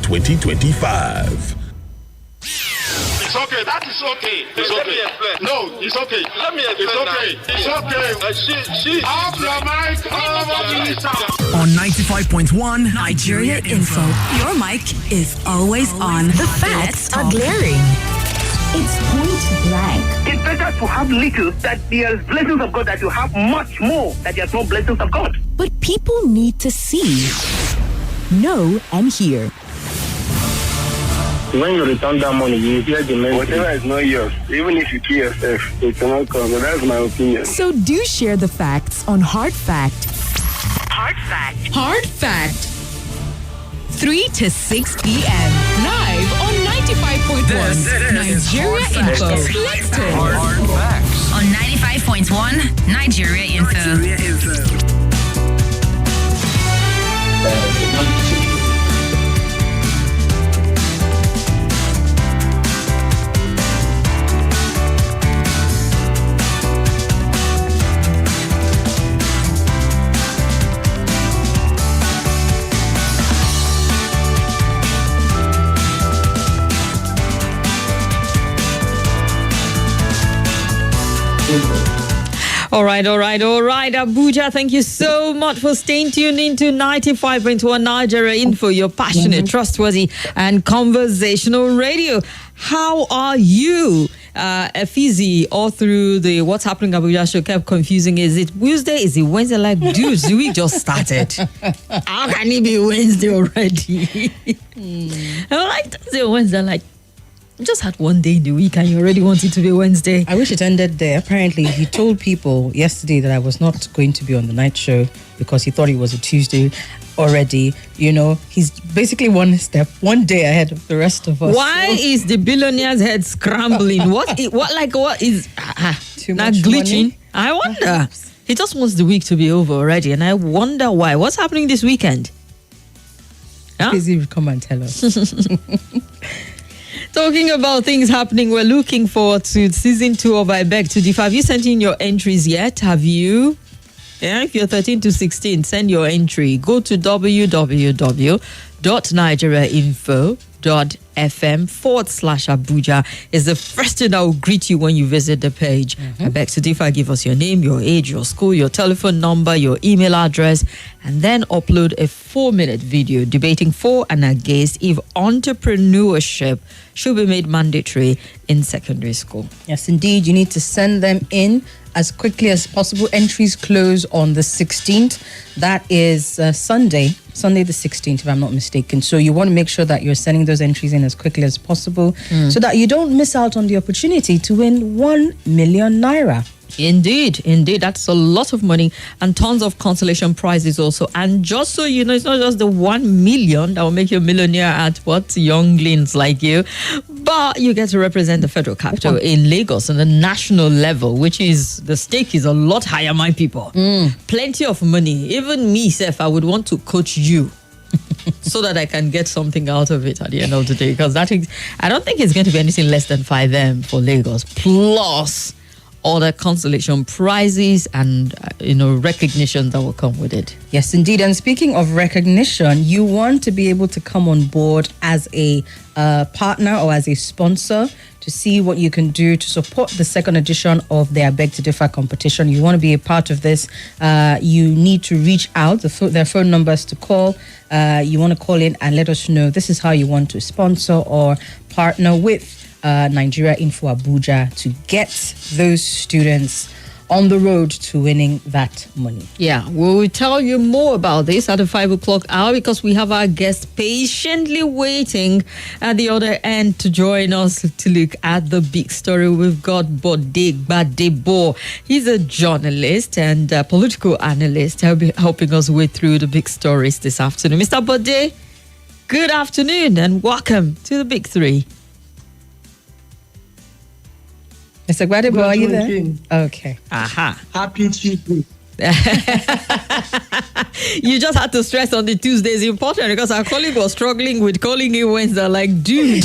2025. It's okay. That is okay. It's okay. No, it's okay. Let me explain. It's okay. She. Off your mic. On 95.1 Nigeria Info. Your mic is always on. The facts are glaring. It's point blank. It's better to have little that there's blessings of God, that you have much more that there's no blessings of God. But people need to see, know, and hear. When you return that money, you hear the message. Whatever is not yours, even if you kill yourself, it cannot come. That's my opinion. So do share the facts on Hard Fact. Hard fact. Hard Fact. 3 to 6 p.m. Live on 95.1 Nigeria Info. Let's talk. Hard facts. On 95.1 Nigeria Info. All right, Abuja. Thank you so much for staying tuned into 95.1 Nigeria Info, your passionate, trustworthy, and conversational radio. How are you? Efizi, all through the What's Happening Abuja show, kept confusing. Is it Tuesday? Is it Wednesday? Like, dude, we just started. How can it be Wednesday already? I'm like, Thursday or Wednesday, like, just had one day in the week and you already want it to be Wednesday. I wish it ended there. Apparently, he told people yesterday that I was not going to be on the night show because he thought it was a Tuesday already. You know, he's basically one day ahead of the rest of us. Why is the billionaire's head scrambling? What is Too not much glitching? money? I wonder. He just wants the week to be over already, and I wonder why. What's happening this weekend? Huh? Please come and tell us. Talking about things happening, we're looking forward to season 2 of I Beg to Differ. Have you sent in your entries yet? Have you? Yeah, if you're 13 to 16, send your entry. Go to www.nigeriainfo.fm/Abuja. Is the first thing that will greet you when you visit the page. I Beg to Differ. Give us your name, your age, your school, your telephone number, your email address, and then upload a 4-minute video debating for and against if entrepreneurship should be made mandatory in secondary school. Yes, indeed. You need to send them in as quickly as possible. Entries close on the 16th. That is Sunday the 16th, if I'm not mistaken. So you want to make sure that you're sending those entries in as quickly as possible so that you don't miss out on the opportunity to win 1 million naira. Indeed. That's a lot of money and tons of consolation prizes also. And just so you know, it's not just the 1 million that will make you a millionaire at younglings like you, but you get to represent the federal capital in Lagos on the national level, which is, the stake is a lot higher, my people. Plenty of money. Even me, Seth, I would want to coach you. So that I can get something out of it at the end of the day. Because I don't think it's going to be anything less than 5M for Lagos. Plus other consolation prizes and recognition that will come with it. Yes, indeed. And speaking of recognition, you want to be able to come on board as a partner or as a sponsor to see what you can do to support the second edition of their Beg to Differ competition. You want to be a part of this. You need to reach out. Their phone numbers to call. You want to call in and let us know this is how you want to sponsor or partner with Nigeria Info Abuja to get those students on the road to winning that money. Yeah, we will tell you more about this at the 5 o'clock hour because we have our guest patiently waiting at the other end to join us to look at the big story. We've got Bode Gbadebo. He's a journalist and a political analyst. He'll be helping us wade through the big stories this afternoon. Mr. Bode, good afternoon and welcome to the Big Three. Mr. Gbadebo, are you there? Okay. Aha. Happy Tuesday. You just had to stress on the Tuesday is important because our colleague was struggling with calling it Wednesday. Like, dude,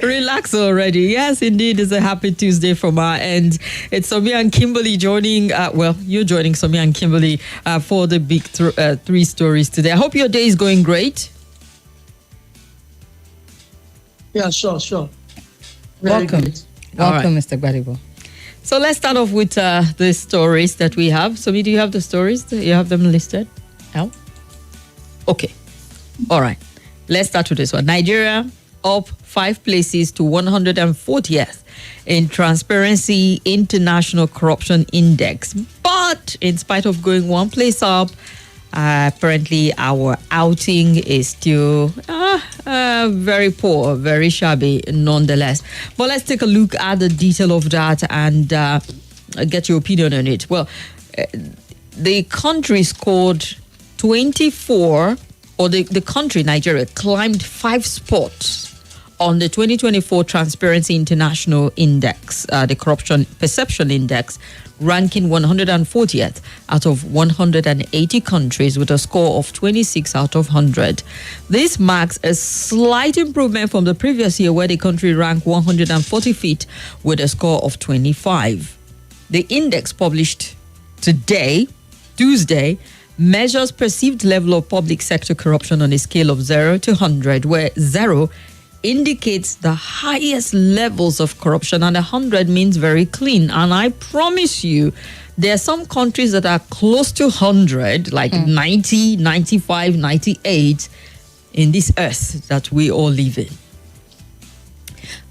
relax already. Yes, indeed, it's a happy Tuesday from our end. It's Somi and Kimberly joining. You're joining Somi and Kimberly for the big three stories today. I hope your day is going great. Yeah, sure. Welcome, right. Mr. Gbadibo. So let's start off with the stories that we have. So, do you have the stories? Do you have them listed? No? Okay. All right. Let's start with this one. Nigeria up 5 places to 140th in Transparency International Corruption Index. But in spite of going 1 place up, apparently our outing is still very poor, very shabby nonetheless. But let's take a look at the detail of that and get your opinion on it. Well, the country scored 24, or the country, Nigeria, climbed 5 spots on the 2024 Transparency International Index, the Corruption Perception Index, ranking 140th out of 180 countries with a score of 26 out of 100. This marks a slight improvement from the previous year where the country ranked 145th with a score of 25. The index published today, Tuesday, measures perceived level of public sector corruption on a scale of 0 to 100, where 0 indicates the highest levels of corruption and 100 means very clean. And I promise you, there are some countries that are close to 100, like 90, 95, 98 in this earth that we all live in.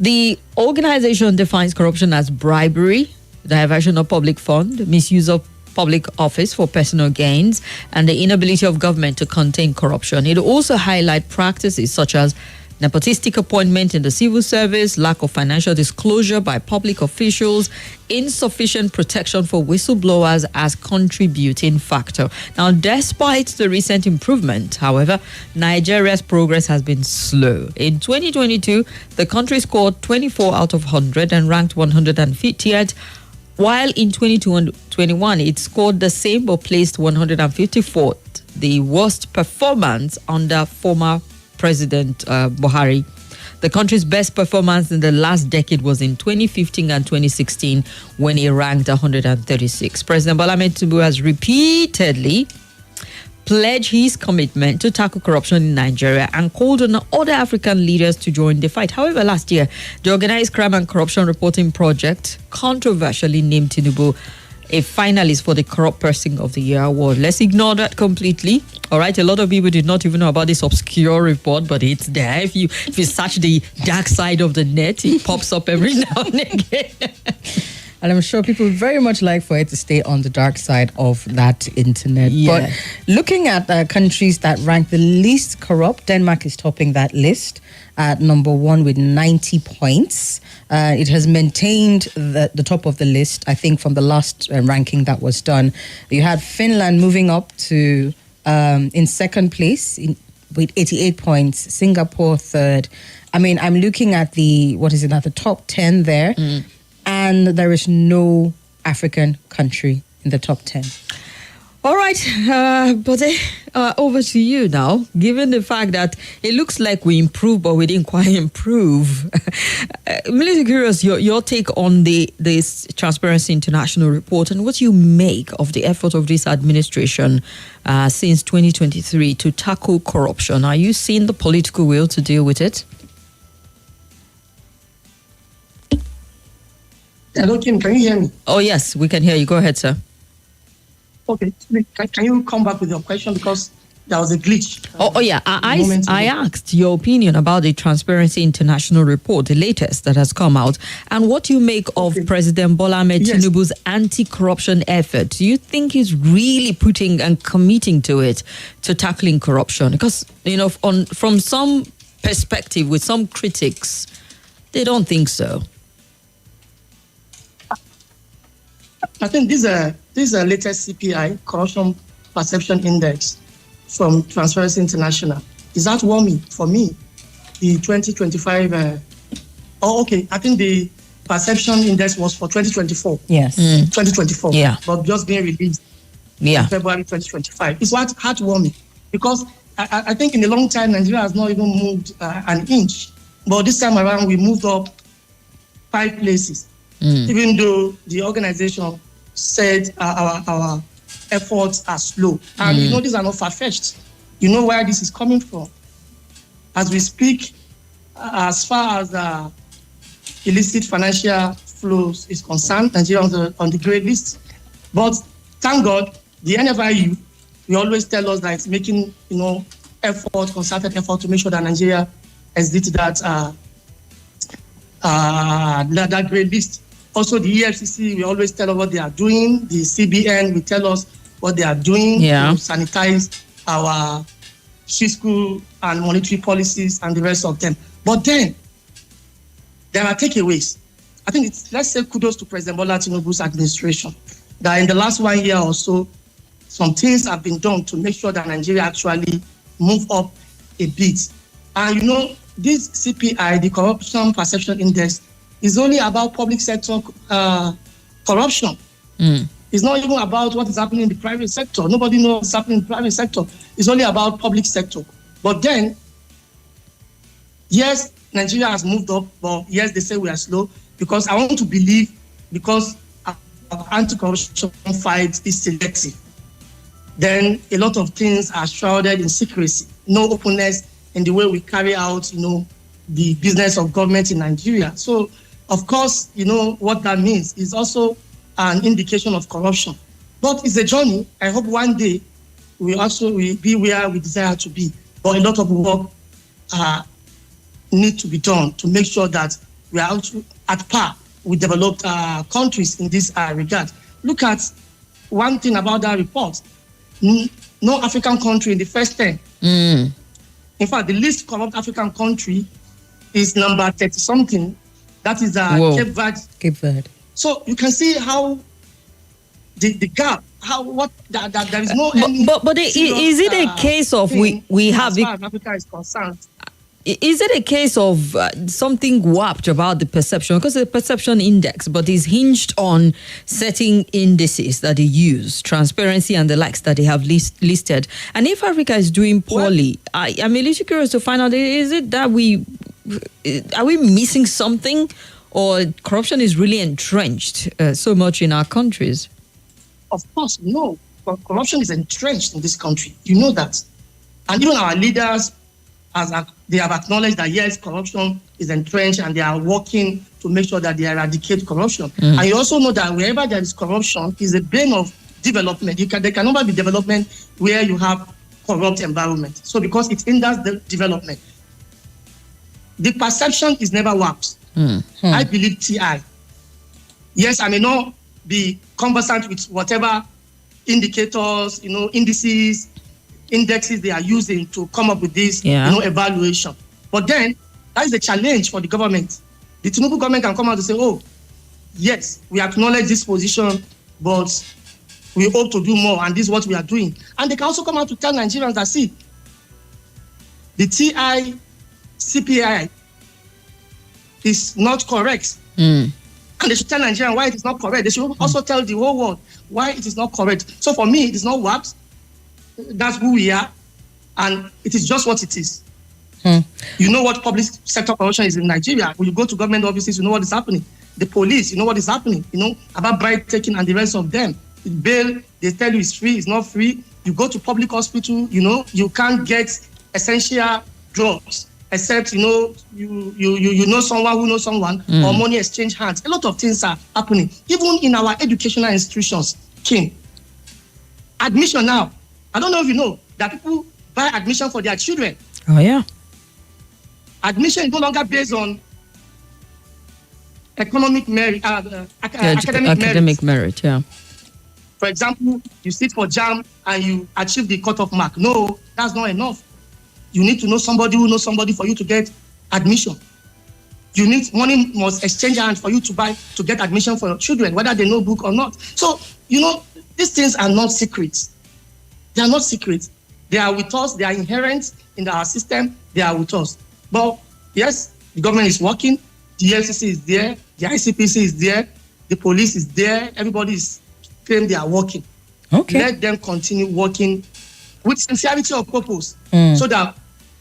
The organization defines corruption as bribery, diversion of public fund, misuse of public office for personal gains, and the inability of government to contain corruption. It also highlights practices such as nepotistic appointment in the civil service, lack of financial disclosure by public officials, insufficient protection for whistleblowers as contributing factor. Now, despite the recent improvement, however, Nigeria's progress has been slow. In 2022, the country scored 24 out of 100 and ranked 150th, while in 2021, it scored the same but placed 154th, the worst performance under former President Buhari. The country's best performance in the last decade was in 2015 and 2016 when it ranked 136. President Bola Ahmed Tinubu has repeatedly pledged his commitment to tackle corruption in Nigeria and called on other African leaders to join the fight. However, last year, the Organized Crime and Corruption Reporting Project controversially named Tinubu a finalist for the Corrupt Person of the Year award. Let's ignore that completely. All right, a lot of people did not even know about this obscure report, but it's there. If you search the dark side of the net, it pops up every now and again. And I'm sure people very much like for it to stay on the dark side of that internet. Yeah. But looking at countries that rank the least corrupt, Denmark is topping that list at number 1 with 90 points. It has maintained the top of the list, I think, from the last ranking that was done. You had Finland moving up to in second place with 88 points, Singapore third. I mean, I'm looking at the top 10 there. And there is no African country in the top 10. All right, Bode, over to you now. Given the fact that it looks like we improved, but we didn't quite improve. I'm really curious your take on this Transparency International report and what you make of the effort of this administration since 2023 to tackle corruption. Are you seeing the political will to deal with it? Hello, Kim, can you hear me? Oh, yes, we can hear you. Go ahead, sir. Okay, can you come back with your question because there was a glitch? Yeah, I asked your opinion about the Transparency International report, the latest that has come out, and what you make of President Bola Ahmed Tinubu's anti-corruption effort. Do you think he's really putting and committing to it, to tackling corruption? Because, from some perspective, with some critics, they don't think so. I think this is a latest CPI, Corruption Perception Index, from Transparency International. Is that warming for me? The 2025. I think the perception index was for 2024. Yes. 2024. Yeah. But just being released in February 2025. It's what heartwarming because I think in a long time Nigeria has not even moved an inch. But this time around we moved up 5 places. Even though the organization said our efforts are slow. And these are not far-fetched. You know where this is coming from. As we speak, as far as illicit financial flows is concerned, Nigeria on the grey list. But thank God, the NFIU, we always tell us that it's making, concerted effort to make sure that Nigeria exits that grey list. Also, the EFCC, we always tell us what they are doing. The CBN, we tell us what they are doing to sanitize our fiscal and monetary policies and the rest of them. But then, there are takeaways. I think let's say kudos to President Bola Tinubu's administration, that in the last 1 year or so, some things have been done to make sure that Nigeria actually move up a bit. And this CPI, the Corruption Perception Index, is only about public sector corruption. It's not even about what is happening in the private sector. Nobody knows what's happening in the private sector. It's only about public sector. But then, yes, Nigeria has moved up, but yes, they say we are slow, because I want to believe, because our anti-corruption fight is selective, then a lot of things are shrouded in secrecy. No openness in the way we carry out, the business of government in Nigeria. So, of course, what that means is also an indication of corruption. But it's a journey. I hope one day we will be where we desire to be. But a lot of work need to be done to make sure that we are at par with developed countries in this regard. Look at one thing about that report. No African country in the first 10. In fact, the least corrupt African country is number 30-something. That is Cape Verde. Cape Verde. So you can see how the gap, there is no. But is it a case of we have as far as Africa is concerned? Is it a case of something warped about the perception? Because the perception index, but is hinged on setting indices that they use, transparency and the likes that they have listed. And if Africa is doing poorly, I'm a little curious to find out, is it that are we missing something, or corruption is really entrenched so much in our countries? Of course, no. Corruption is entrenched in this country. You know that. And even our leaders, they have acknowledged that yes, corruption is entrenched, and they are working to make sure that they eradicate corruption. And you also know that wherever there is corruption is a bane of development. There can never be development where you have corrupt environment. So because it hinders the development. The perception is never warped. I believe TI. Yes, I may not be conversant with whatever indicators, indices, indexes they are using to come up with this evaluation. But then that is a challenge for the government. The Tinubu government can come out and say, oh, yes, we acknowledge this position, but we hope to do more, and this is what we are doing. And they can also come out to tell Nigerians that, see, the TI CPI is not correct. And they should tell Nigerians why it is not correct. They should also tell the whole world why it is not correct. So for me, it is not warped. That's who we are, and it is just what it is. You know what public sector corruption is in Nigeria. When you go to government offices, you know what is happening. The police, you know what is happening. About bribe taking and the rest of them. Bail, they tell you it's free, it's not free. You go to public hospital, you can't get essential drugs except you know someone who knows someone, or money exchange hands. A lot of things are happening, even in our educational institutions. Admission now. I don't know if you know that people buy admission for their children. Oh, yeah. Admission is no longer based on economic merit, academic merit, yeah. For example, you sit for JAM and you achieve the cutoff mark. No, that's not enough. You need to know somebody who knows somebody for you to get admission. You need money must exchange hands for you to get admission for your children, whether they know book or not. So, these things are not secrets. They are not secrets. They are with us. They are inherent in our system. They are with us. But yes, the government is working. The FCC is there. The ICPC is there. The police is there. Everybody is claiming they are working. Okay. Let them continue working with sincerity of purpose, so that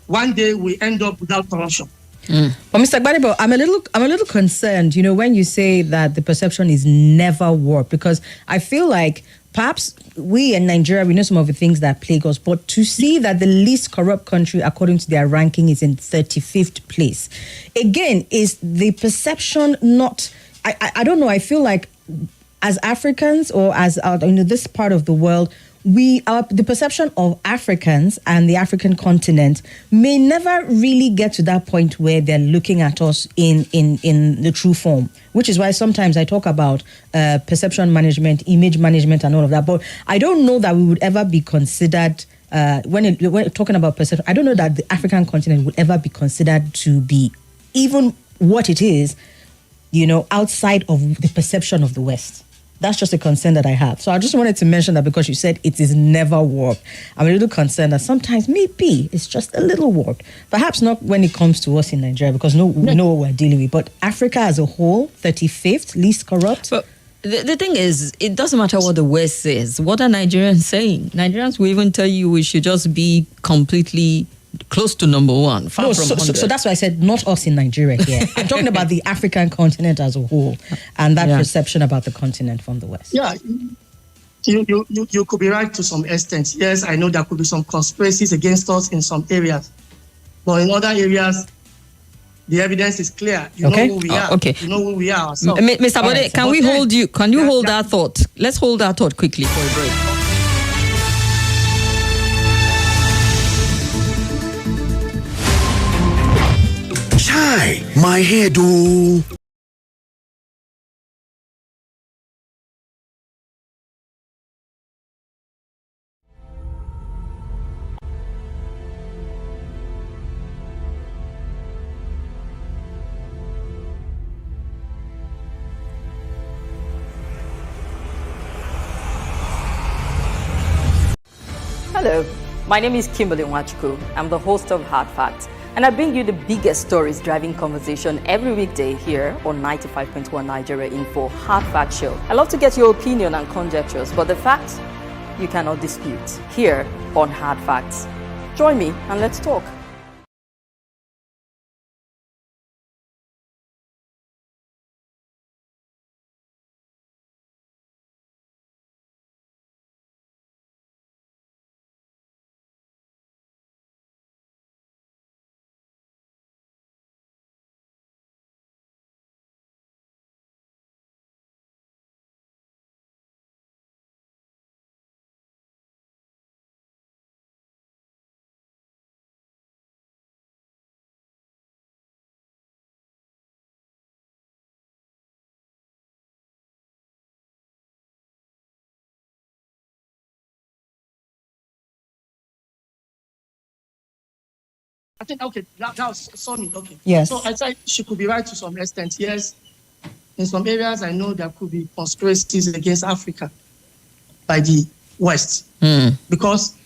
one day we end up without corruption. But Mr. Gbadebo, I'm a little concerned, when you say that the perception is never warped, because I feel like perhaps we in Nigeria, we know some of the things that plague us, but to see that the least corrupt country, according to their ranking, is in 35th place, again, is the perception not... I don't know, I feel like as Africans or as this part of the world, the perception of Africans and the African continent may never really get to that point where they're looking at us in the true form, which is why sometimes I talk about perception management, image management, and all of that. But I don't know that we would ever be considered, when talking about perception, I don't know that the African continent would ever be considered to be even what it is, outside of the perception of the West. That's just a concern that I have. So I just wanted to mention that because you said it is never warped. I'm a little concerned that sometimes maybe it's just a little warped. Perhaps not when it comes to us in Nigeria, because we know what we're dealing with. But Africa as a whole, 35th, least corrupt. But the thing is, it doesn't matter what the West says. What are Nigerians saying? Nigerians will even tell you we should just be completely close to number one. So that's why I said not us in Nigeria here. I'm talking about the African continent as a whole and that perception about the continent from the West. Yeah, you could be right to some extent. Yes, I know there could be some conspiracies against us in some areas, but in other areas, the evidence is clear. You know who we are. Okay. You know who we are ourselves. Mr. Bode, can we hold you? Can you hold that thought? Let's hold that thought quickly for a break. Chai, my head, oh. Hello, my name is Kimberly Nwachukwu. I'm the host of Hard Facts, and I bring you the biggest stories driving conversation every weekday here on 95.1 Nigeria Info Hard Fact Show. I love to get your opinion and conjectures, but the facts you cannot dispute here on Hard Facts. Join me and let's talk. I think, that was Sonny, okay. Yes. So I said she could be right to some extent, yes. In some areas, I know there could be conspiracies against Africa by the West. Because,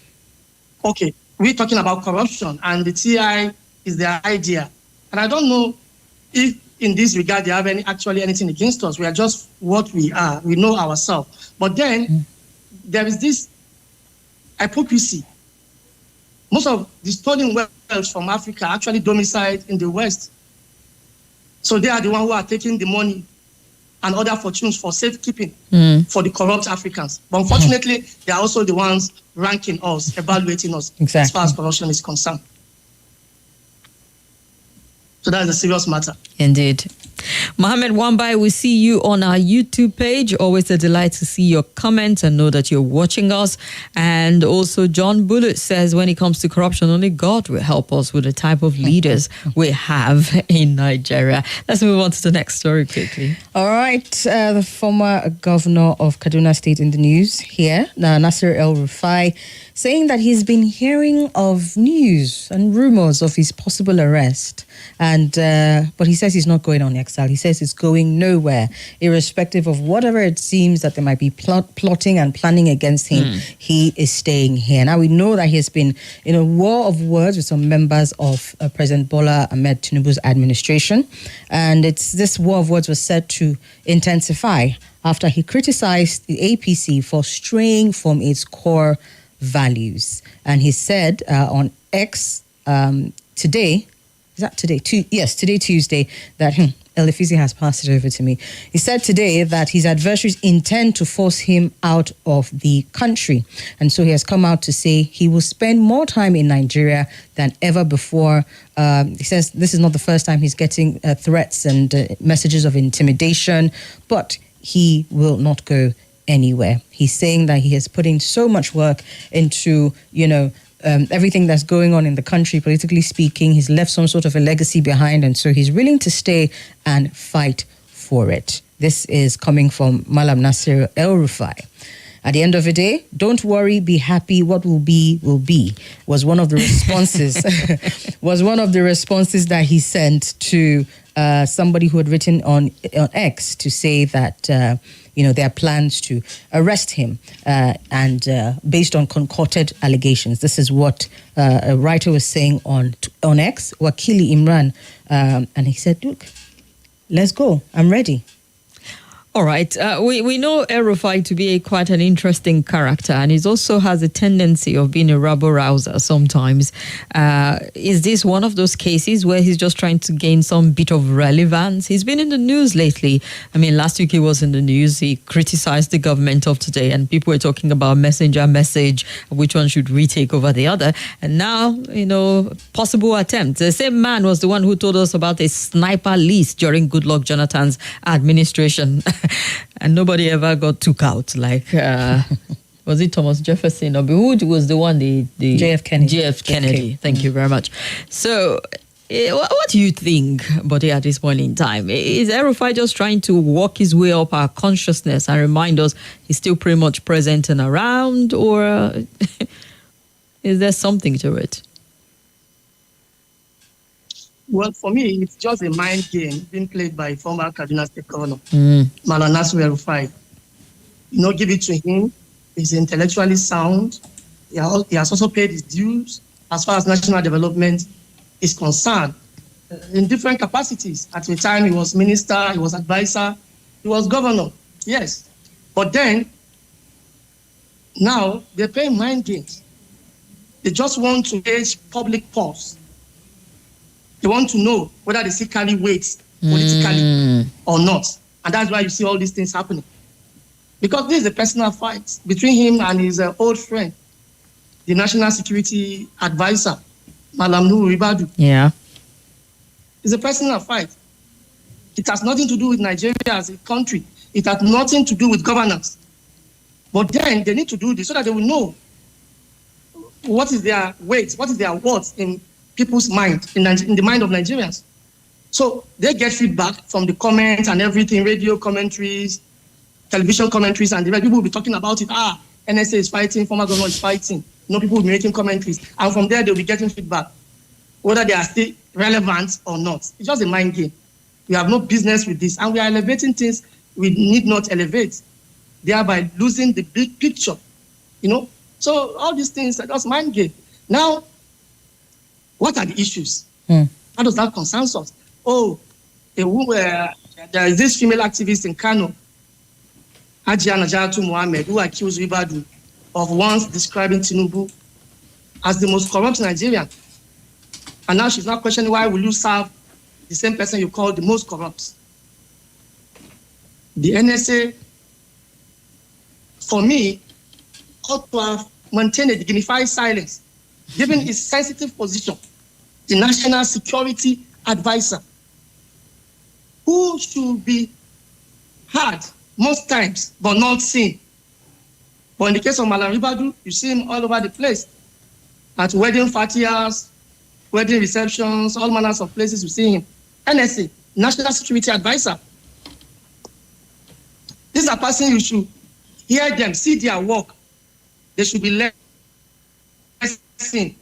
we're talking about corruption, and the TI is their idea. And I don't know if, in this regard, they have anything against us. We are just what we are. We know ourselves. But then, there is this hypocrisy. Most of the stolen wealth from Africa actually domiciled in the West. So they are the ones who are taking the money and other fortunes for safekeeping for the corrupt Africans. But unfortunately, they are also the ones ranking us, evaluating us as far as corruption is concerned. So that is a serious matter. Indeed. Mohammed Wambai, we see you on our YouTube page. Always a delight to see your comments and know that you're watching us. And also John Bullitt says when it comes to corruption, only God will help us with the type of leaders we have in Nigeria. Let's move on to the next story quickly. All right. The former governor of Kaduna State in the news here, Nasir El-Rufai, saying that he's been hearing of news and rumors of his possible arrest. And but he says he's not going on exile. He says it's going nowhere, irrespective of whatever it seems that they might be plotting and planning against him. He is staying here. Now we know that he has been in a war of words with some members of President Bola Ahmed Tinubu's administration, and this war of words was said to intensify after he criticized the APC for straying from its core values. And he said on X today, is that today? Today, Tuesday, that Elefisi has passed it over to me. He said today that his adversaries intend to force him out of the country. And so he has come out to say he will spend more time in Nigeria than ever before. He says this is not the first time he's getting threats and messages of intimidation, but he will not go anywhere. He's saying that he has put in so much work into, everything that's going on in the country, politically speaking. He's left some sort of a legacy behind, and so he's willing to stay and fight for it. This is coming from Malam Nasir El-Rufai. At the end of the day, don't worry, be happy. What will be, was one of the responses. That he sent to somebody who had written on X to say that there are plans to arrest him and based on concocted allegations. This is what a writer was saying on X, Wakili Imran, and he said, "Look, let's go. I'm ready." All right. We know El-Rufai to be quite an interesting character, and he also has a tendency of being a rabble-rouser sometimes. Is this one of those cases where he's just trying to gain some bit of relevance? He's been in the news lately. I mean, last week he was in the news. He criticized the government of today, and people were talking about messenger message, which one should retake over the other. And now, possible attempts. The same man was the one who told us about a sniper list during Goodluck Jonathan's administration. And nobody ever got took out. Like, was it Thomas Jefferson or who was the one? The JF Kennedy. JF Kennedy. Thank you very much. So, what do you think, Bode, at this point in time? Is El-Rufai just trying to walk his way up our consciousness and remind us he's still pretty much present and around, or is there something to it? Well, for me, it's just a mind game being played by former Kaduna State Governor, Malam Nasir El-Rufai. Give it to him. He's intellectually sound. He has also paid his dues as far as national development is concerned in different capacities. At the time, he was minister, he was advisor, he was governor, yes. But then, now, they're playing mind games. They just want to gauge public pulse. They want to know whether they still carry weight politically or not. And that's why you see all these things happening. Because this is a personal fight between him and his old friend, the National Security Advisor, Malam Nuhu Ribadu. Yeah. It's a personal fight. It has nothing to do with Nigeria as a country. It has nothing to do with governance. But then they need to do this so that they will know what is their weight, what is their worth in people's mind, in the mind of Nigerians. So they get feedback from the comments and everything, radio commentaries, television commentaries, and the people will be talking about it. NSA is fighting, former governor is fighting. People will be making commentaries. And from there, they'll be getting feedback, whether they are still relevant or not. It's just a mind game. We have no business with this. And we are elevating things we need not elevate, thereby losing the big picture. So all these things are just mind game. Now, what are the issues? How does that concern us? There is this female activist in Kano, Hajia Najatu Mohammed, who accused Ribadu of once describing Tinubu as the most corrupt Nigerian. And now she's not questioning why will you serve the same person you call the most corrupt. The NSA, for me, ought to have maintained a dignified silence, given its sensitive position. The National Security Advisor, who should be heard most times, but not seen. But in the case of Malam Ribadu, you see him all over the place. At wedding fatias, wedding receptions, all manners of places you see him. NSA, National Security Advisor. These are persons you should hear them, see their work. They should be less seen.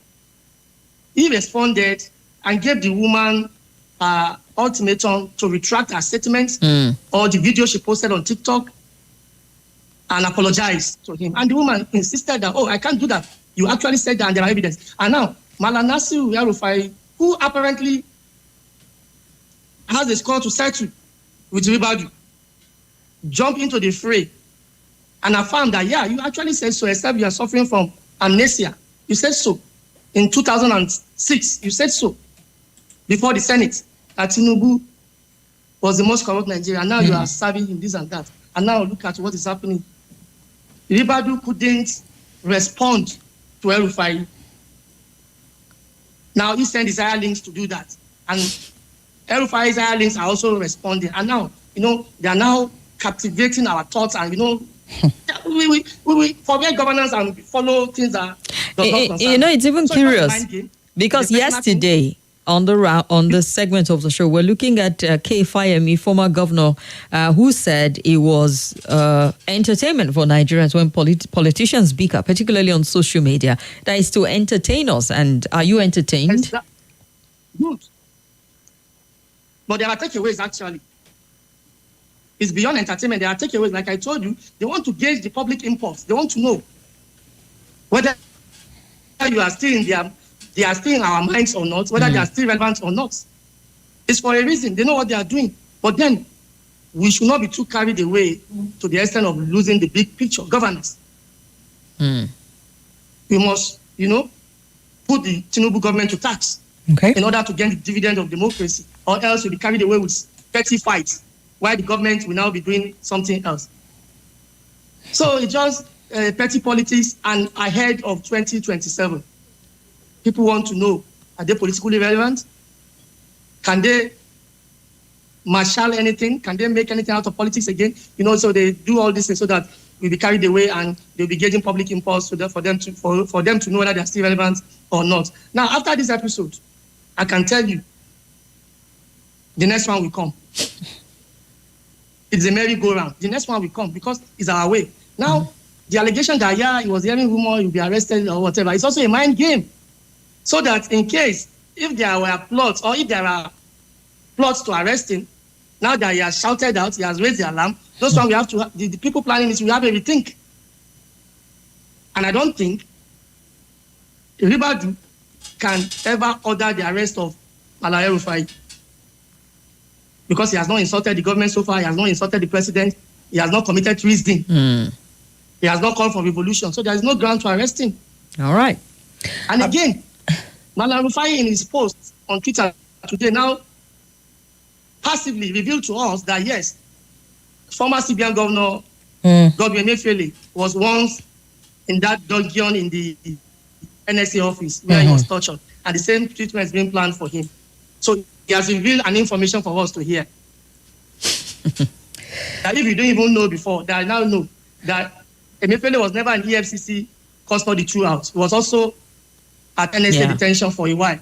He responded and gave the woman ultimatum to retract her statements or the video she posted on TikTok and apologize to him. And the woman insisted that, I can't do that. You actually said that and there are evidence. And now, Malam Nasir El-Rufai, who apparently has a score to settle with Ribadu, jump into the fray and affirm that, you actually said so, except you are suffering from amnesia. You said so. In 2006, you said so before the Senate that Tinubu was the most corrupt Nigeria. Now you are serving him this and that. And now look at what is happening. Ribadu couldn't respond to El-Rufai. Now he sent his higher links to do that. And El-Rufai's higher links are also responding. And now, they are now captivating our thoughts and, we forget governance and follow things that does not concern. It's even curious because yesterday on the segment of the show, we're looking at K-Fayemi, former governor, who said it was entertainment for Nigerians when politicians speak up, particularly on social media. That is to entertain us. And are you entertained? Good. But there are takeaways, actually. It's beyond entertainment. There are takeaways. Like I told you, they want to gauge the public impulse. They want to know whether you are still they are still in our minds or not, whether they are still relevant or not. It's for a reason. They know what they are doing. But then, we should not be too carried away to the extent of losing the big picture, governance. We must, put the Tinubu government to tax in order to get the dividend of democracy, or else we'll be carried away with petty fights, while the government will now be doing something else. So it's just petty politics, and ahead of 2027, people want to know, are they politically relevant? Can they marshal anything? Can they make anything out of politics again? So they do all this so that we'll be carried away and they'll be getting public impulse for them to know whether they're still relevant or not. Now, after this episode, I can tell you, the next one will come. It's a merry-go-round. The next one will come because it's our way. Now, the allegation that, he was hearing rumor, he'll be arrested or whatever, it's also a mind game. So that in case, if there were plots or if there are plots to arrest him, now that he has shouted out, he has raised the alarm, those one we have to, the people planning this, we have a rethink. And I don't think Ribadu can ever order the arrest of El-Rufai, because he has not insulted the government so far, he has not insulted the president, he has not committed treason, he has not called for revolution, so there is no ground to arrest him. All right. And again, El-Rufai in his post on Twitter today now passively revealed to us that yes, former CBN governor Godwin Emefiele was once in that dungeon in the NSA office where he was tortured, and the same treatment is being planned for him. So he has revealed an information for us to hear. That if you don't even know before, that I now know that Emefiele was never in EFCC custody throughout. He was also at NSA detention for a while.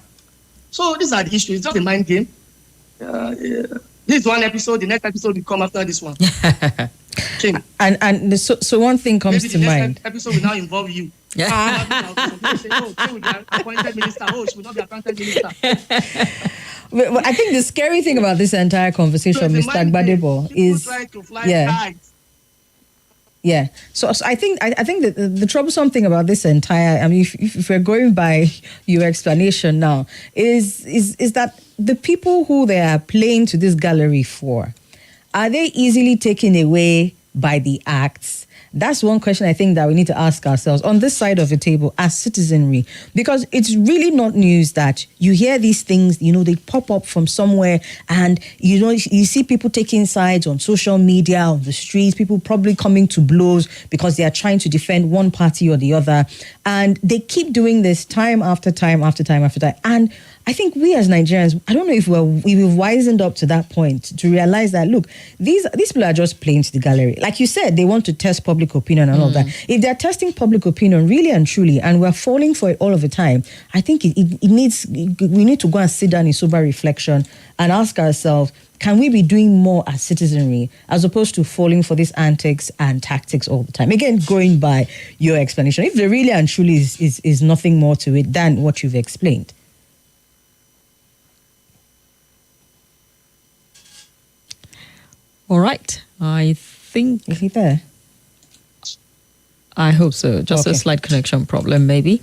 So these are the issues. It's just a mind game. This is one episode. The next episode will come after this one. And so one thing comes maybe to mind. Maybe the next episode will now involve you. Say, she will be appointed minister. She will not be appointed minister. But I think the scary thing about this entire conversation, Mr. Gbadebo, is So I think that the troublesome thing about this entire, I mean, if we're going by your explanation now, is that the people who they are playing to this gallery for, are they easily taken away by the acts? That's one question I think that we need to ask ourselves on this side of the table as citizenry, because it's really not news that you hear these things, they pop up from somewhere, and you see people taking sides on social media, on the streets, people probably coming to blows because they are trying to defend one party or the other, and they keep doing this time after time after time after time. And I think we as Nigerians, I don't know if we've wisened up to that point to realize that, look, these people are just playing to the gallery. Like you said, they want to test public opinion and all that. If they're testing public opinion really and truly, and we're falling for it all of the time, I think we need to go and sit down in sober reflection and ask ourselves, can we be doing more as citizenry as opposed to falling for these antics and tactics all the time? Again, going by your explanation, if there really and truly is nothing more to it than what you've explained. All right. I think... Is he there? I hope so. Just a slight connection problem, maybe.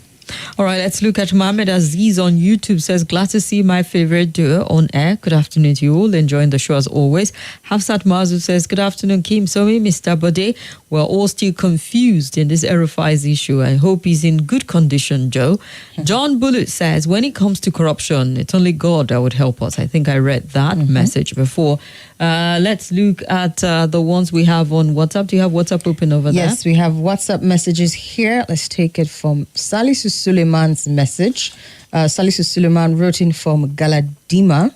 All right, let's look at Mohammed Aziz on YouTube. Says, glad to see my favorite duo on air. Good afternoon to you all. Enjoying the show as always. Hafsat Mazu says, good afternoon, Kim Somi, Mr. Bode. We're all still confused in this El-Rufai's issue. I hope he's in good condition, Joe. John Bullitt says, when it comes to corruption, it's only God that would help us. I think I read that message before. Let's look at the ones we have on WhatsApp. Do you have WhatsApp open over there? Yes, we have WhatsApp messages here. Let's take it from Salisu Suleiman's message. Salisu Suleiman wrote in from Galadima.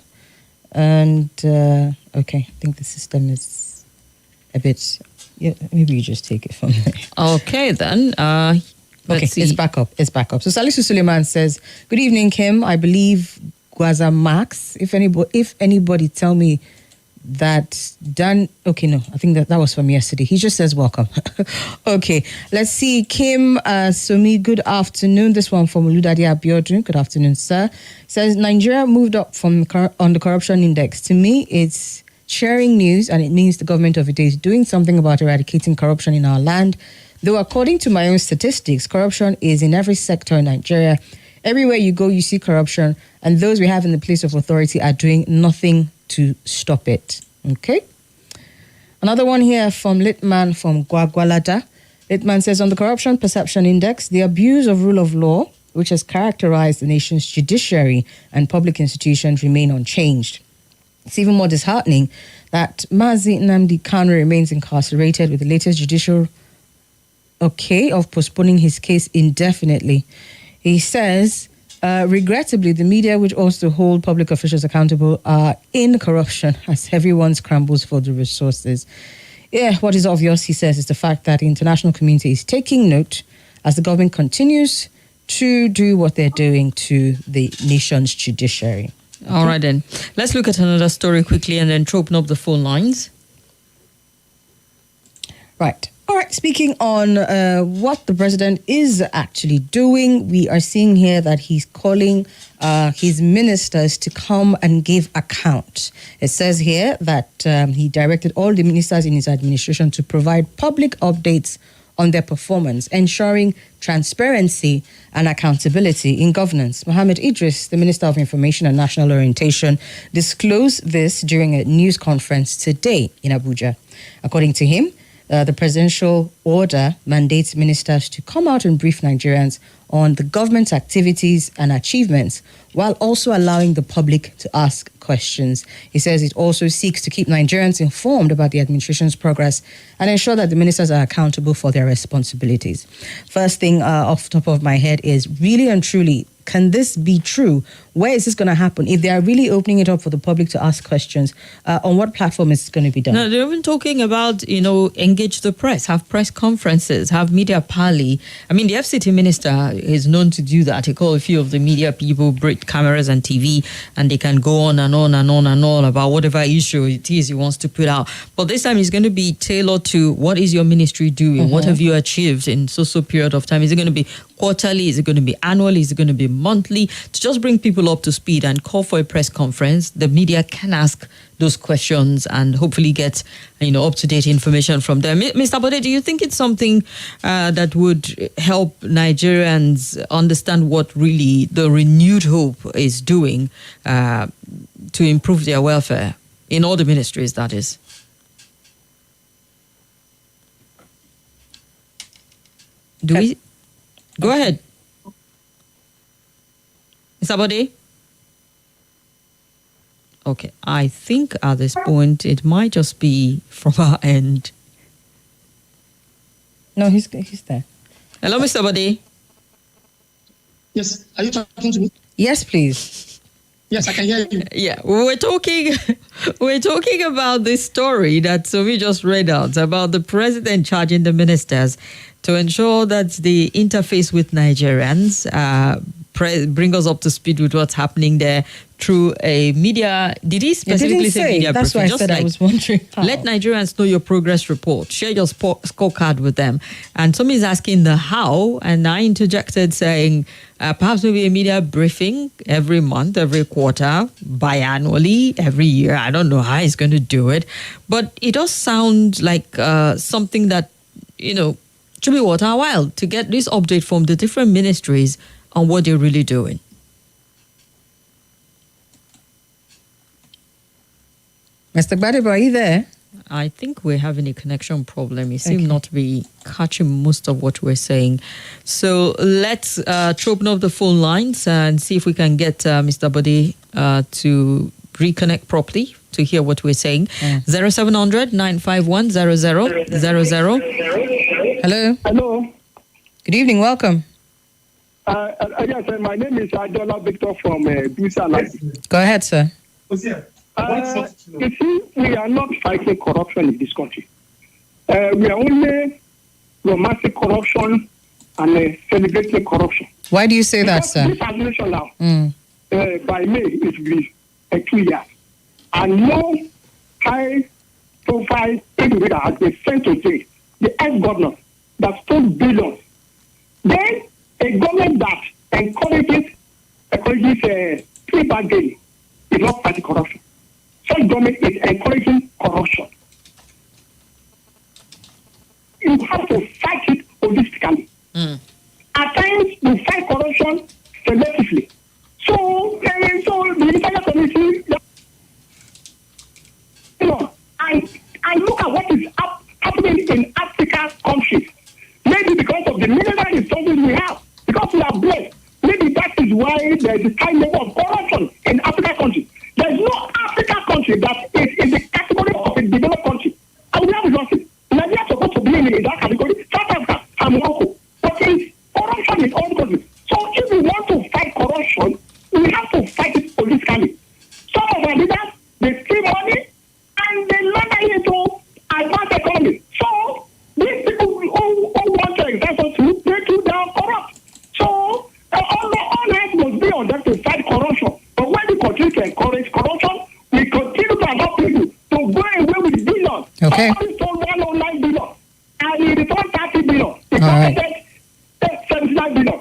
And, okay, I think the system is a bit... Yeah, maybe you just take it from there. Okay, then. Okay, it's back up. So Salisu Suleiman says, good evening, Kim. I believe Gwaza Max. If anybody tell me that done. Okay, no, I think that was from yesterday. He just says welcome. Okay, let's see. Kim Sumi, good afternoon. This one from Oludade Abiodun. Good afternoon, sir. Says Nigeria moved up on the corruption index. To me, it's sharing news, and it means the government of the day is doing something about eradicating corruption in our land. Though according to my own statistics, corruption is in every sector in Nigeria. Everywhere you go, you see corruption, and those we have in the place of authority are doing nothing to stop it. Okay. Another one here from Litman from Gwagwalada. Litman says, on the Corruption Perception Index, the abuse of rule of law, which has characterized the nation's judiciary and public institutions, remain unchanged. It's even more disheartening that Mazi Nnamdi Kanu remains incarcerated with the latest judicial of postponing his case indefinitely. He says, regrettably, the media, which also hold public officials accountable, are in corruption as everyone scrambles for the resources. Yeah, what is obvious, he says, is the fact that the international community is taking note as the government continues to do what they're doing to the nation's judiciary. Okay. All right, then. Let's look at another story quickly and then open up the phone lines. Right. All right, speaking on what the president is actually doing, we are seeing here that he's calling his ministers to come and give account. It says here that he directed all the ministers in his administration to provide public updates on their performance, ensuring transparency and accountability in governance. Mohammed Idris, the Minister of Information and National Orientation, disclosed this during a news conference today in Abuja. According to him, the presidential order mandates ministers to come out and brief Nigerians on the government's activities and achievements, while also allowing the public to ask questions. He says it also seeks to keep Nigerians informed about the administration's progress and ensure that the ministers are accountable for their responsibilities. First thing off the top of my head is, really and truly, can this be true? Where is this going to happen? If they are really opening it up for the public to ask questions, on what platform is it going to be done? No, they're even talking about, engage the press, have press conferences, have media parley. I mean, the FCT minister is known to do that. He called a few of the media people, bring cameras and TV, and they can go on and on and on and on about whatever issue it is he wants to put out. But this time it's going to be tailored to what is your ministry doing? Mm-hmm. What have you achieved in so period of time? Is it going to be quarterly? Is it going to be annually? Is it going to be monthly? To just bring people up to speed and call for a press conference. The media can ask those questions and hopefully get, up-to-date information from them. Mr. Bode, do you think it's something that would help Nigerians understand what really the renewed hope is doing to improve their welfare in all the ministries, that is? Go ahead. Mr. Bode? Okay, I think at this point it might just be from our end. No, he's there. Hello, Mr. Bode. Yes, are you talking to me? Yes, please. Yes, I can hear you. Yeah, we're talking about this story that Somi just read out about the president charging the ministers to ensure that the interface with Nigerians bring us up to speed with what's happening there through a media. Did he specifically say media that's briefing? Why I said I was wondering how. Let Nigerians know your progress report. Share your scorecard with them. And somebody's asking the how, and I interjected saying perhaps maybe a media briefing every month, every quarter, biannually, every year. I don't know how he's going to do it, but it does sound like something that, should be worth our while to get this update from the different ministries on what they're really doing. Mr. Gbadebo, are you there? I think we're having a connection problem. You seem not to be catching most of what we're saying. So let's open up the phone lines and see if we can get Mr. Bode to reconnect properly to hear what we're saying. 0700 951 0000. Hello. Hello. Good evening. Welcome. Yes, my name is Adola Victor from Busa. Go ahead, sir. You see, we are not fighting corruption in this country. We are only romancing corruption and celebrating corruption. Why do you say that, sir? This administration now, by May, it's been 2 years. And no high-profile individual has been sent to jail. The ex-governor that stole billions. Then a government that encourages free bargaining is not fighting corruption. Such government is encouraging corruption. You have to fight it holistically. At times, you fight corruption selectively. So the International Committee, and look at what is happening in African countries. Maybe because of the mineral resources we have, because we are blessed. Maybe that is why there is a high level of corruption in African countries. There is no African country that is in the category of a developed country. And we have resources. Nigeria is supposed to be in that category. South Africa and Morocco. But there is corruption in all countries. So if we want to fight corruption, we have to fight it politically. Some of our leaders, they steal money and they launder it into advanced economy. So these people who want to exert us to, they too down corrupt. So all hands must be on them to fight corruption. But when we continue to encourage corruption, we continue to allow people to go away with billions. Okay. Somebody stole 109 billion and he returned 30 billion. He collected 79 billion.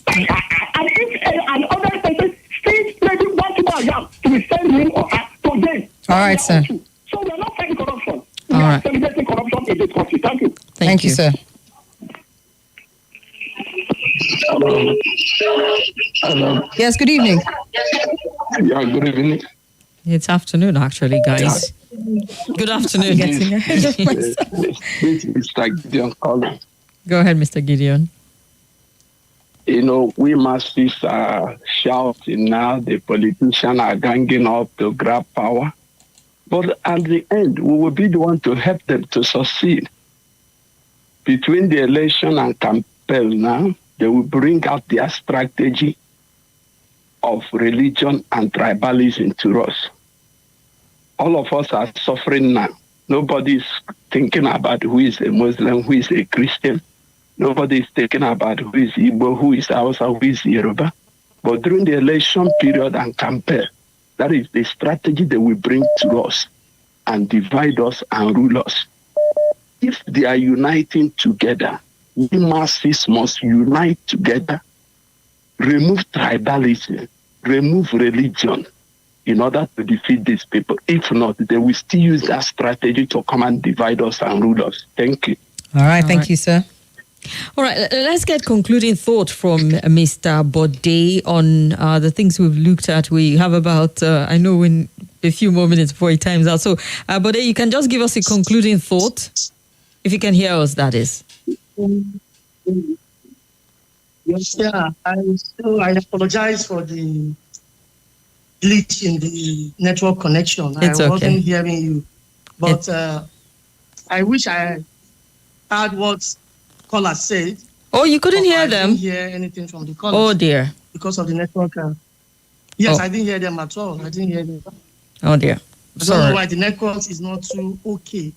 And if another person still maybe one to yam to send him or her to jail. All right, sir. So we are not fighting corruption. We are celebrating corruption in this country. Thank you. Thank you, sir. Hello. Yes, good evening. Yeah, good evening. It's afternoon, actually, guys. Good afternoon. Getting ahead of myself. This is Mr. Gideon calling. Go ahead, Mr. Gideon. You know, we masses are shouting now, the politicians are ganging up to grab power. But at the end, we will be the one to help them to succeed. Between the election and campaign now, they will bring out their strategy of religion and tribalism to us. All of us are suffering now. Nobody is thinking about who is a Muslim, who is a Christian. Nobody is thinking about who is Igbo, who is Hausa, who is Yoruba. But during the election period and campaign, that is the strategy they will bring to us and divide us and rule us. If they are uniting together, we masses must unite together, remove tribalism, remove religion in order to defeat these people. If not, they will still use that strategy to come and divide us and rule us. Thank you. All right, thank you, sir. All right, let's get concluding thought from Mr. Bode on the things we've looked at. We have about, I know, in a few more minutes before it time's out. So, Bode, you can just give us a concluding thought, if you can hear us, that is. Yes, yeah. I apologize for the glitch in the network connection. It's I okay. wasn't hearing you. But I wish I heard what caller said. Oh, you couldn't hear them? I didn't hear anything from the callers. Oh, dear. Because of the network. Yes, I didn't hear them at all. I didn't hear them. Oh, dear. I don't know why the network is not too okay.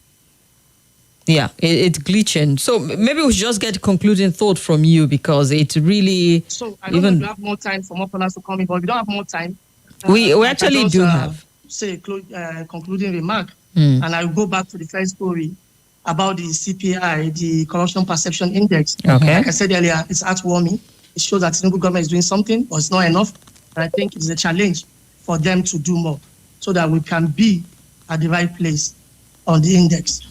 Yeah, it's glitching. So maybe we should just get a concluding thought from you, because it really... So I don't know if you have more time for more callers to come in, but if you don't have more time... we actually do have. Say a concluding remark, and I'll go back to the first story about the CPI, the Corruption Perception Index. Okay. Like I said earlier, it's heartwarming. It shows that the Tinubu government is doing something, but it's not enough. And I think it's a challenge for them to do more so that we can be at the right place on the index.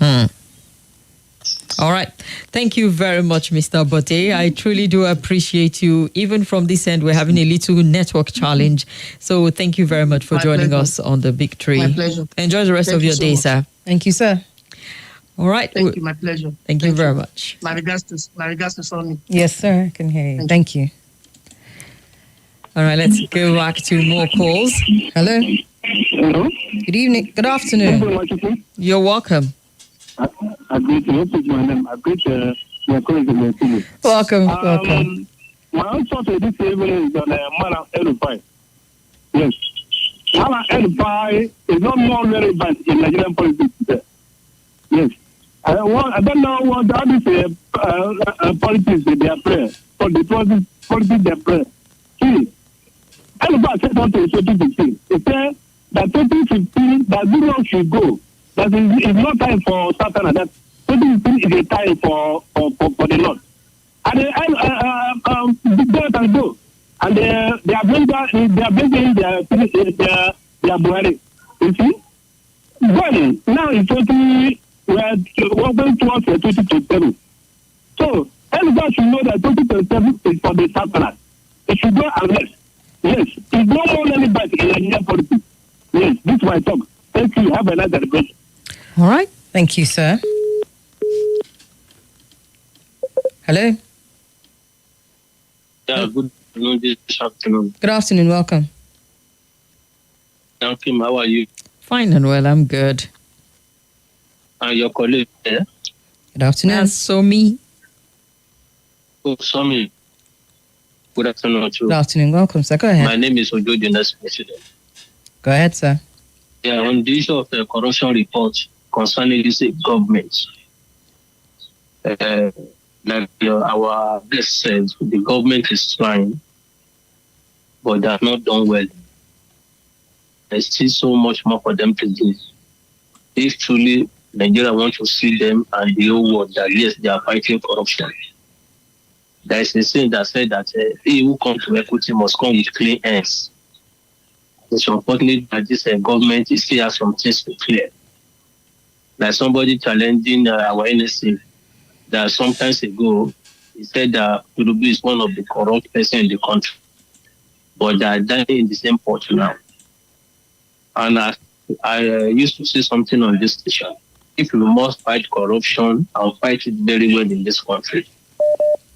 All right. Thank you very much, Mr. Bote. I truly do appreciate you. Even from this end, we're having a little network challenge. So thank you very much for joining us on the Big Tree. My pleasure. Enjoy the rest of your day, sir. Thank you, sir. All right. Thank you. My pleasure. Thank you very much. My regards to Sonny. Yes, sir. I can hear you. Thank you. All right. Let's go back to more calls. Hello. Hello. Good evening. Good afternoon. You're welcome. I greet you. What's my name? I greet my colleagues in the city. Welcome. Welcome. My answer to this evening is on Malam El-Rufai. Yes. Malam El-Rufai is not more relevant in Nigerian politics today. Yes. I don't know what other politics they are playing. For the politics they play. See, El-Rufai said something in 2015. He said that 2015, that Zero should go. That is not time for Satan and that. 2015 is a time for the Lord. And the God can go. And they are bringing their Buhari. You see? Well, now in 20, we are going towards 2027. So, everybody should know that 2027 is for the Satan. It should go and rest. Yes, it's no more anybody in Nigerian politics. Yes, this is my talk. Thank you. Have a nice celebration. All right. Thank you, sir. Hello. Yeah, good afternoon. Good afternoon. Welcome. Kim, how are you? Fine and well. I'm good. And your colleague there? Good afternoon. That's Somi. Oh, Somi. Good afternoon, too. Good afternoon. Welcome, sir. Go ahead. My name is Ojo, the next president. Go ahead, sir. Yeah, on the issue of the corruption report concerning this government, like our guest said, the government is trying, but they have not done well. There's still so much more for them to do. If truly Nigeria wants to see them and the whole world that yes, they are fighting corruption. There is a saying that said that he who comes to equity must come with clean hands. It's unfortunate that this government still has some things to clear. Like somebody challenging our NSA that sometimes ago, he said that Tinubu is one of the corrupt person in the country. But they are dying in the same pot now. And I used to say something on this station. If we must fight corruption and fight it very well in this country,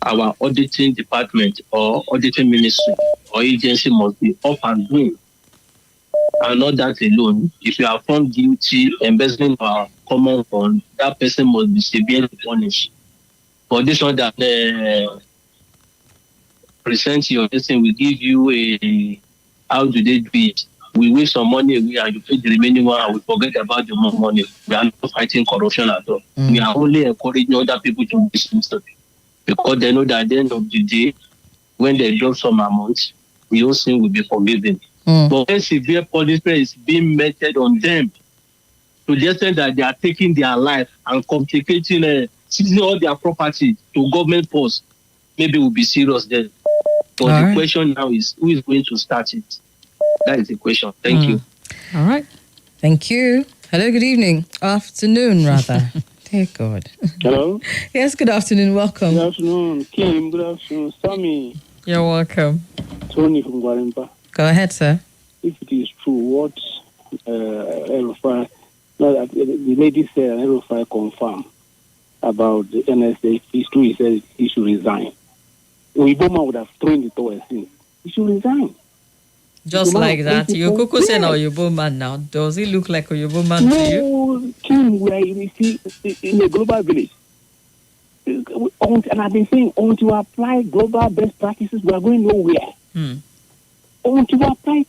our auditing department or auditing ministry or agency must be up and doing. And not that alone. If you are found guilty embezzling our common fund, that person must be severely punished. For this one that present your thing, we give you a how do they do it? We waste some money away and you pay the remaining one and we forget about the more money. We are not fighting corruption at all. We are only encouraging other people to do something because they know that at the end of the day, when they drop some amount, the whole thing will be forgiven. But when severe punishment is being meted on them to the extent that they are taking their life and complicating, seizing all their property to government posts, maybe we'll be serious then. But the question now is, who is going to start it? That is the question. Thank you. All right. Thank you. Hello, good evening. Afternoon, rather. Dear God. Hello? Yes, good afternoon. Welcome. Good afternoon, Kim. Good afternoon, Sammy. You're welcome. Tony from Guarimpa. Go ahead, sir. If it is true, what El-Rufai, the lady said El-Rufai confirmed about the NSA, it's true, he said he should resign. Obama would have thrown the towel since. He should resign. Just like that. You Kuku said Oyobo man now. Does he look like Oyobo man to you? No, Kim, we are in a global village. And I've been saying, until we apply global best practices, we are going nowhere. Until we apply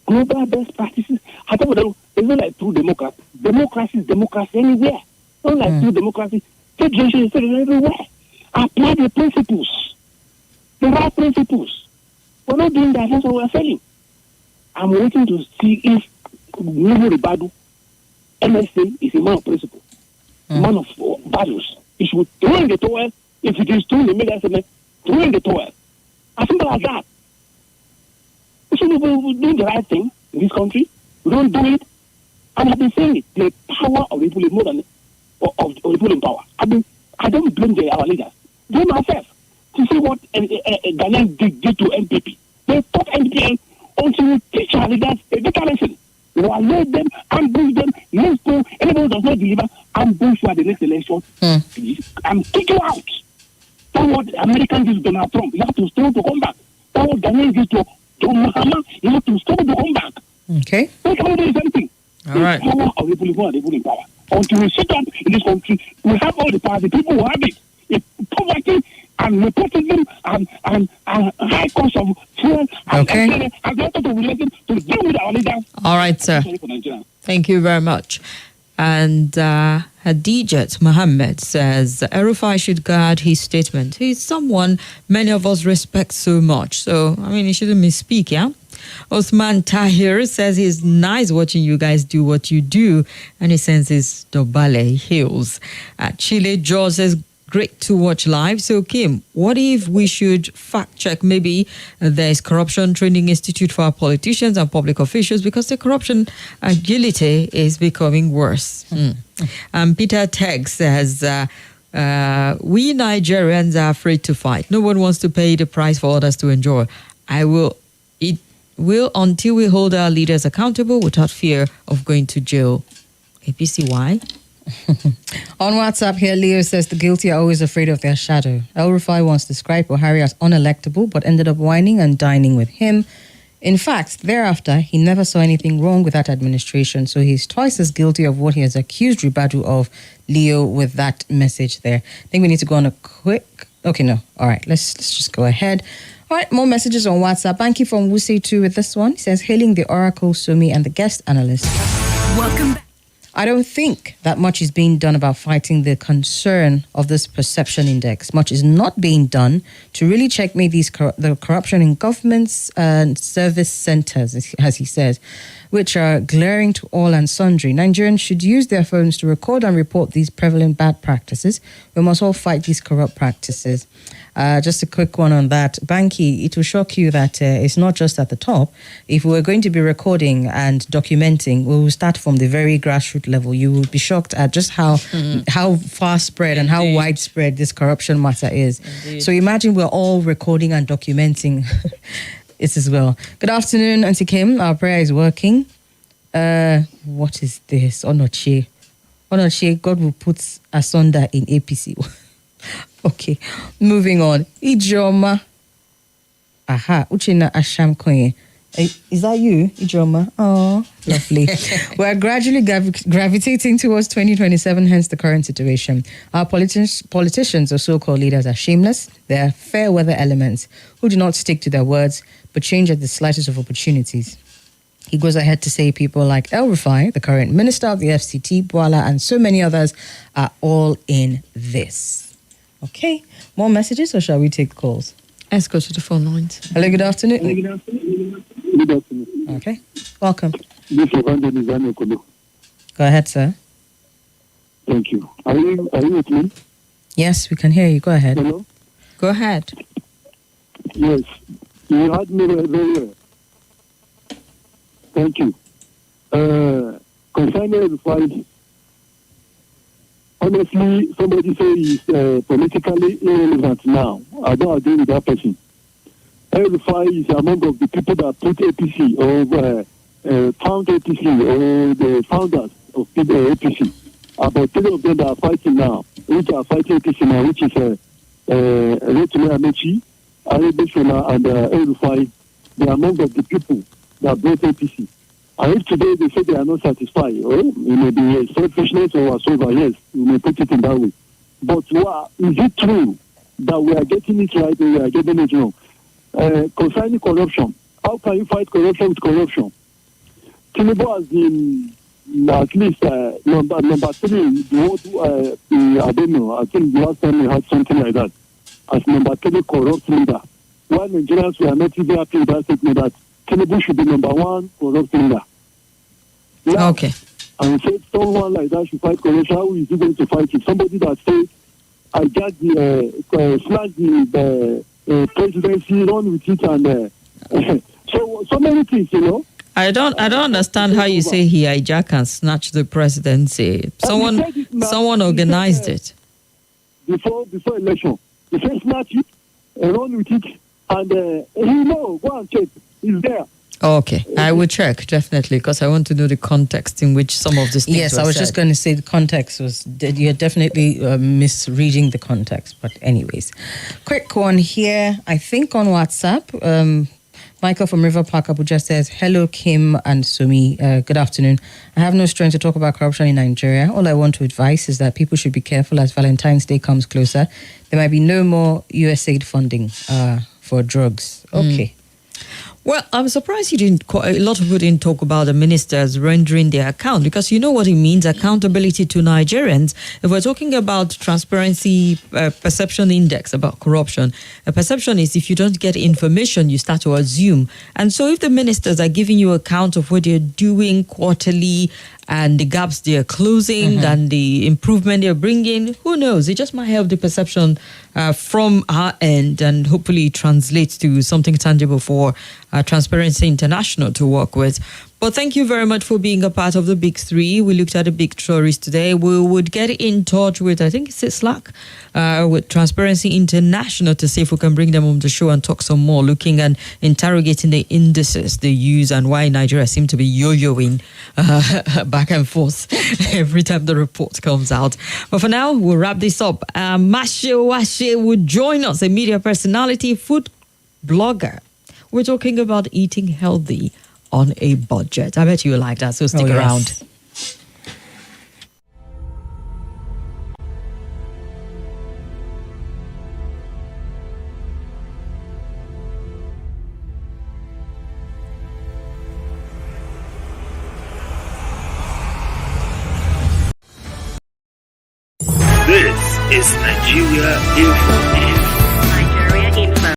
global best practices, I thought it's not like true democracy. Democracy is democracy anywhere. Not like true democracy. Federation is everywhere. Apply the principles. The right principles. We're not doing that, that's what we're failing. I'm waiting to see if Nuhu Ribadu, MSA, is a man of principle, man of values. He should throw in the towel. If it is true, the media statement, throw in the towel. As simple as that. We should be doing the right thing in this country. We don't do it. And I've been saying it. The power of the people is more than of the people in power. I don't blame our leaders. Blame ourselves. To see what Ghanaians did to NPP. They taught NPP until we teach our leaders a better lesson. We will allow them, ambush them, next to anybody does not deliver, ambush you at the next election, and kick you out. That's what Americans did to Donald Trump. You have to struggle to come back. That's what Ghanaians did to John Mahama. You have to struggle to come back. Okay. We can't do something. All right. The power of the people are the people in power. Until we sit up in this country, we have all the power. The people who have it. If poverty and nepotism and high cost of fuel and have got to relate to deal with our leaders. All right, sir. Thank you very much. And Hadijat Mohammed says El-Rufai should guard his statement. He's someone many of us respect so much. So, I mean, he shouldn't misspeak, yeah? Osman Tahir says he's nice watching you guys do what you do, and he sends his Dobale heels. Chile George says, great to watch live. So, Kim, what if we should fact check maybe there's corruption training institute for our politicians and public officials because the corruption agility is becoming worse? Peter Tegg says, we Nigerians are afraid to fight. No one wants to pay the price for others to enjoy. It will until we hold our leaders accountable without fear of going to jail. APC, why? On WhatsApp here, Leo says the guilty are always afraid of their shadow. El-Rufai once described Buhari as unelectable, but ended up whining and dining with him. In fact, thereafter, he never saw anything wrong with that administration, so he's twice as guilty of what he has accused Ribadu of. Leo, with that message there. I think we need to go on a quick... Okay, no. All right, let's just go ahead. All right, more messages on WhatsApp. Banky from Wuse 2 with this one. He says, hailing the Oracle, Sumi, and the guest analyst. Welcome back. I don't think that much is being done about fighting the concern of this perception index. Much is not being done to really checkmate the corruption in governments and service centers, as he says, which are glaring to all and sundry. Nigerians should use their phones to record and report these prevalent bad practices. We must all fight these corrupt practices. Just a quick one on that. Banky, it will shock you that it's not just at the top. If we're going to be recording and documenting, we will start from the very grassroots level. You will be shocked at just how far spread and how widespread this corruption matter is. Indeed. So imagine we're all recording and documenting it as well. Good afternoon, Auntie Kim. Our prayer is working. What is this? Onoche, God will put asunder in APC. Okay, moving on. Ijoma. Aha, Uchina Asham Koye. Is that you, Ijoma? Oh, lovely. We're gradually gravitating towards 2027, hence the current situation. Our politicians or so-called leaders are shameless. They're fair weather elements who do not stick to their words, but change at the slightest of opportunities. He goes ahead to say people like El-Rufai, the current minister of the FCT, Bwala, and so many others are all in this. Okay, more messages or shall we take calls? Let's go to the phone lines. Hello, good afternoon. Good afternoon. Okay, welcome. This is Go ahead, sir. Thank you. Are you with me? Yes, we can hear you. Go ahead. Hello? Go ahead. Yes, you heard me very well. Thank you. Concerning the fight, honestly, somebody say he's politically irrelevant now. I don't agree with that person. El-Rufai is among of the people that put APC or found APC or the founders of APC. About 3 of them that are fighting now, which are fighting APC now, which is Rotimi Amechi, Arebeshola, and El-Rufai. They are among of the people that brought APC. And if today they say they are not satisfied, it may be selfishness or whatsoever, yes, you may put it in that way. But is it true that we are getting it right or we are getting it wrong? Concerning corruption, how can you fight corruption with corruption? Tinubu has been at least number 3, I don't know, I think the last time we had something like that, as number 3 corrupt leader. Why Nigerians were not even happy with that statement that Tinubu should be number 1 corrupt leader. Yeah. Okay. And say someone like that should fight corruption. How is he going to fight it? Somebody that says, I got slash the presidency, run with it, and so many things, you know. I don't understand how you say he hijacked and snatched the presidency. Someone organized it. The before election. He said snatch it, run with it, and go and check. It's there. Okay, I will check definitely because I want to know the context in which some of these things. Yes, were I was said. just going to say the context was you're definitely misreading the context. But anyways, quick one here. I think on WhatsApp, Michael from River Park Abuja says, "Hello Kim and Sumi. Good afternoon. I have no strength to talk about corruption in Nigeria. All I want to advise is that people should be careful as Valentine's Day comes closer. There might be no more USAID funding for drugs." Okay. Well, I'm surprised a lot of people didn't talk about the ministers rendering their account, because you know what it means, accountability to Nigerians. If we're talking about transparency perception index about corruption, a perception is if you don't get information, you start to assume. And so if the ministers are giving you account of what they're doing quarterly and the gaps they're closing and the improvement they're bringing, who knows? It just might help the perception from our end and hopefully translate to something tangible for Transparency International to work with. But thank you very much for being a part of the Big Three. We looked at the big stories today. We would get in touch with, I think it's Slack, with Transparency International to see if we can bring them on the show and talk some more, looking and interrogating the indices they use and why Nigeria seems to be yo-yoing back and forth every time the report comes out. But for now, we'll wrap this up. Mashe Washe would join us, a media personality, food blogger. We're talking about eating healthy on a budget. I bet you like that, so stick around. This is Nigeria Info.